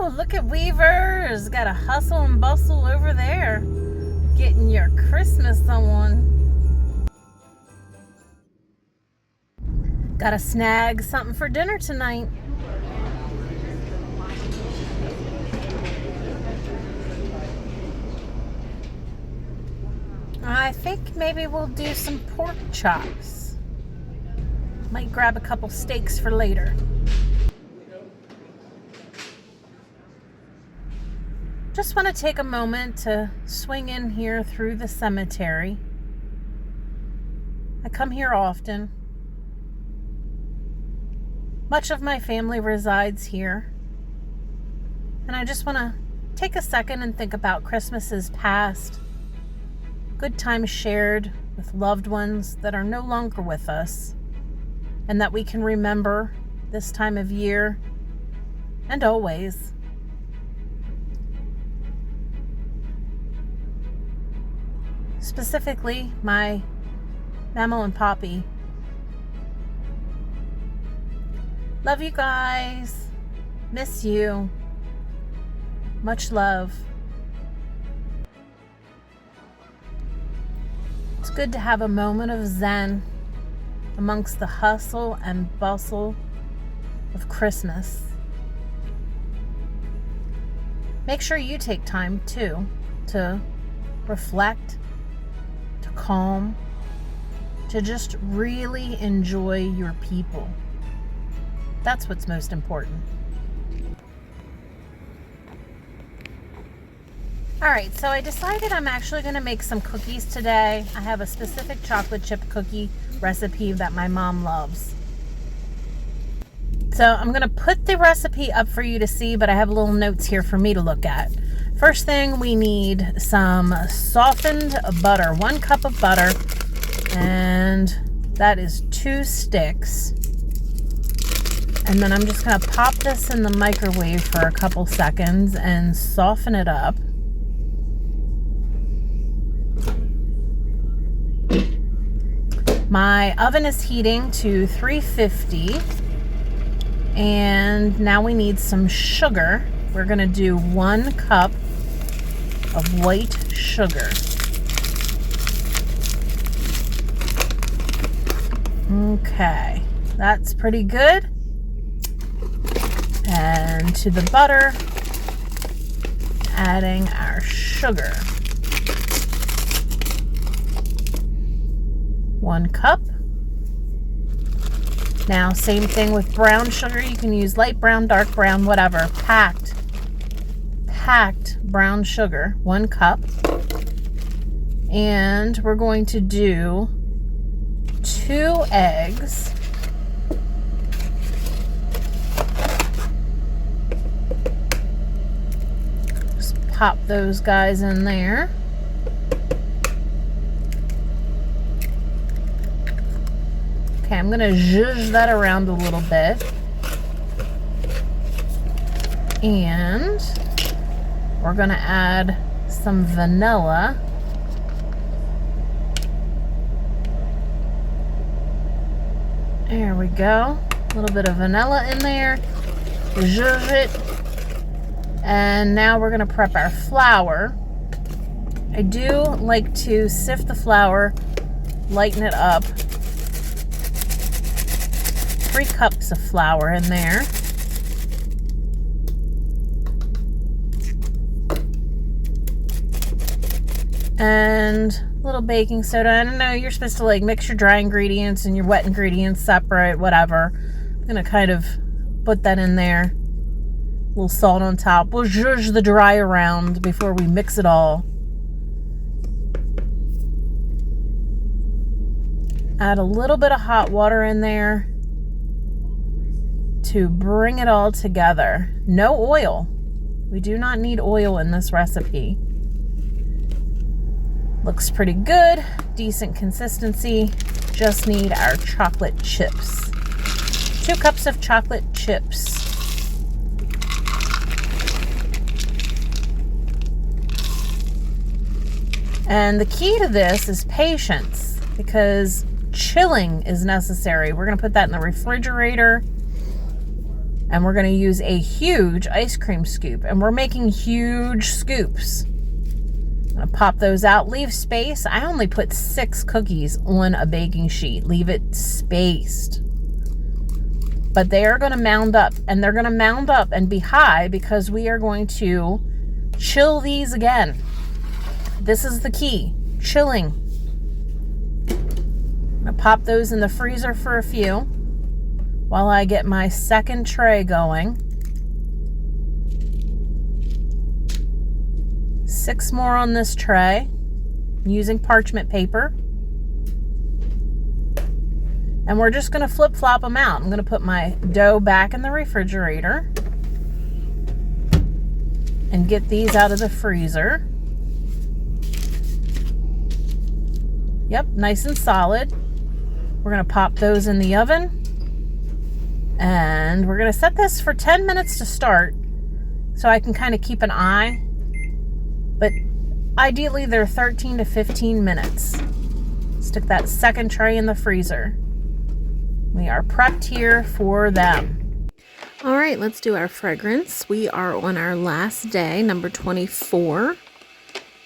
Oh, look at Weaver's. Got a hustle and bustle over there. Getting your Christmas on. Gotta snag something for dinner tonight. I think maybe we'll do some pork chops. Might grab a couple steaks for later. Just want to take a moment to swing in here through the cemetery. I come here often. Much of my family resides here. And I just want to take a second and think about Christmases past. Good times shared with loved ones that are no longer with us, and that we can remember this time of year and always. Specifically, my Mama and Poppy. Love you guys. Miss you. Much love. It's good to have a moment of zen amongst the hustle and bustle of Christmas. Make sure you take time too to reflect, to calm, to just really enjoy your people. That's what's most important. Alright, so I decided I'm actually going to make some cookies today. I have a specific chocolate chip cookie recipe that my mom loves. So I'm going to put the recipe up for you to see, but I have little notes here for me to look at. First thing, we need some softened butter, 1 cup of butter, and that is 2 sticks. And then I'm just going to pop this in the microwave for a couple seconds and soften it up. My oven is heating to 350, and now we need some sugar. We're going to do 1 cup of white sugar. Okay, that's pretty good. And to the butter, adding our sugar. 1 cup. Now, same thing with brown sugar. You can use light brown, dark brown, whatever. Packed brown sugar, 1 cup. And we're going to do 2 eggs. Just pop those guys in there. Okay, I'm going to zhuzh that around a little bit. And we're going to add some vanilla. There we go. A little bit of vanilla in there. Zhuzh it. And now we're going to prep our flour. I do like to sift the flour, lighten it up. 3 cups of flour in there. And a little baking soda. I don't know, you're supposed to like mix your dry ingredients and your wet ingredients separate, whatever. I'm gonna kind of put that in there. A little salt on top. We'll zhuzh the dry around before we mix it all. Add a little bit of hot water in there to bring it all together. No oil. We do not need oil in this recipe. Looks pretty good. Decent consistency. Just need our chocolate chips. 2 cups of chocolate chips. And the key to this is patience, because chilling is necessary. We're going to put that in the refrigerator And we're going to use a huge ice cream scoop. And we're making huge scoops. I'm going to pop those out. Leave space. I only put 6 cookies on a baking sheet. Leave it spaced. But they are going to mound up. And they're going to mound up and be high because we are going to chill these again. This is the key. Chilling. I'm going to pop those in the freezer for a few while I get my second tray going. 6 more on this tray. I'm using parchment paper. And we're just going to flip-flop them out. I'm going to put my dough back in the refrigerator and get these out of the freezer. Yep, nice and solid. We're going to pop those in the oven. And we're going to set this for 10 minutes to start so I can kind of keep an eye. But ideally, they're 13 to 15 minutes. Stick that second tray in the freezer. We are prepped here for them. All right, let's do our fragrance. We are on our last day, number 24.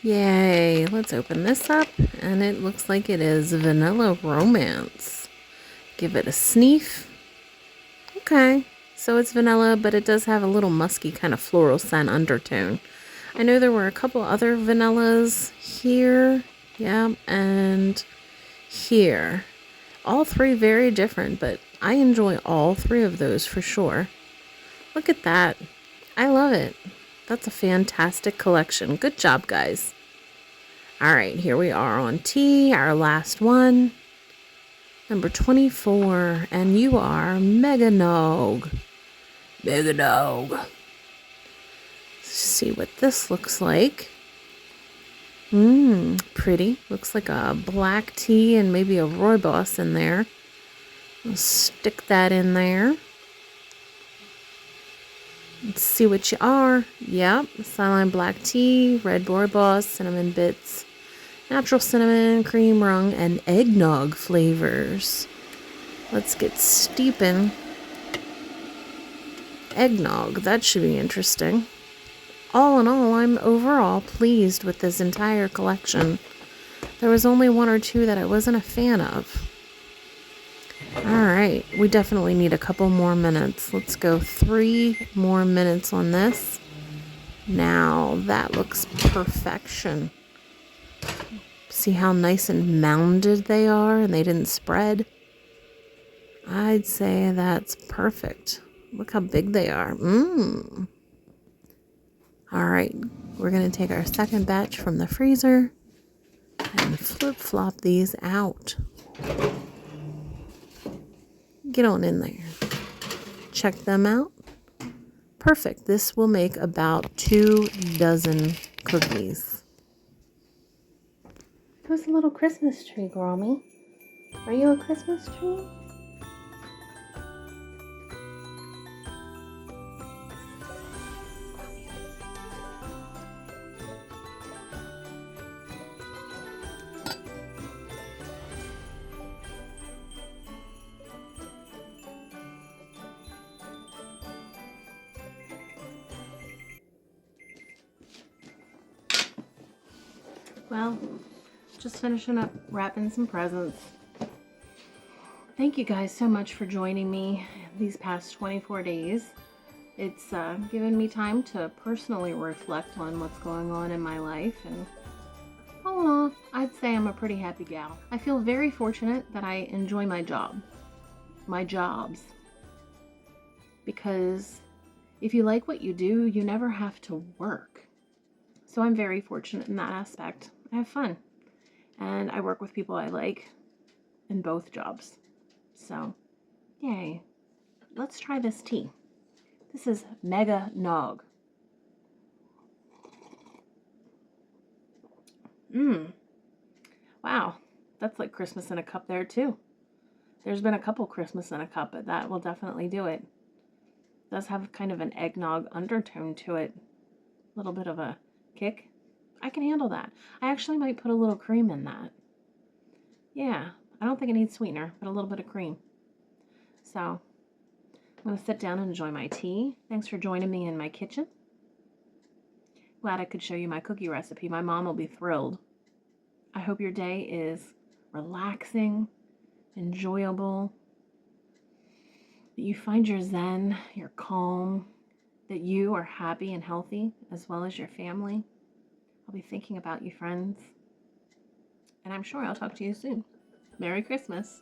Yay, let's open this up. And it looks like it is Vanilla Romance. Give it a sniff. Okay, so it's vanilla, but it does have a little musky kind of floral scent undertone. I know there were a couple other vanillas here, yeah, and here. All 3 very different, but I enjoy all 3 of those for sure. Look at that. I love it. That's a fantastic collection. Good job, guys. All right, here we are on tea, our last one. Number 24, and you are Mega Nog. Mega Nog. Let's see what this looks like. Pretty. Looks like a black tea and maybe a rooibos in there. I'll stick that in there. Let's see what you are. Yep, Saline black tea, red rooibos, cinnamon bits, natural cinnamon, cream rum, and eggnog flavors. Let's get steeping. Eggnog, that should be interesting. All in all, I'm overall pleased with this entire collection. There was only 1 or 2 that I wasn't a fan of. Alright, we definitely need a couple more minutes. Let's go 3 more minutes on this. Now, that looks perfection. See how nice and mounded they are and they didn't spread? I'd say that's perfect. Look how big they are. All right, we're going to take our second batch from the freezer and flip-flop these out. Get on in there. Check them out. Perfect. This will make about 2 dozen cookies. Who's a little Christmas tree, Grommy? Are you a Christmas tree? Well, just finishing up wrapping some presents. Thank you guys so much for joining me these past 24 days. It's given me time to personally reflect on what's going on in my life, and all in all, I'd say I'm a pretty happy gal. I feel very fortunate that I enjoy my jobs, because if you like what you do, you never have to work. So I'm very fortunate in that aspect. I have fun, and I work with people I like in both jobs. So, yay. Let's try this tea. This is Mega Nog. Wow, that's like Christmas in a cup there too. There's been a couple Christmas in a cup, but that will definitely do it. It does have kind of an eggnog undertone to it. A little bit of a kick. I can handle that. I actually might put a little cream in that. Yeah, I don't think it needs sweetener, but a little bit of cream. So, I'm going to sit down and enjoy my tea. Thanks for joining me in my kitchen. Glad I could show you my cookie recipe. My mom will be thrilled. I hope your day is relaxing, enjoyable, that you find your zen, your calm, that you are happy and healthy as well as your family. I'll be thinking about you, friends. And I'm sure I'll talk to you soon. Merry Christmas.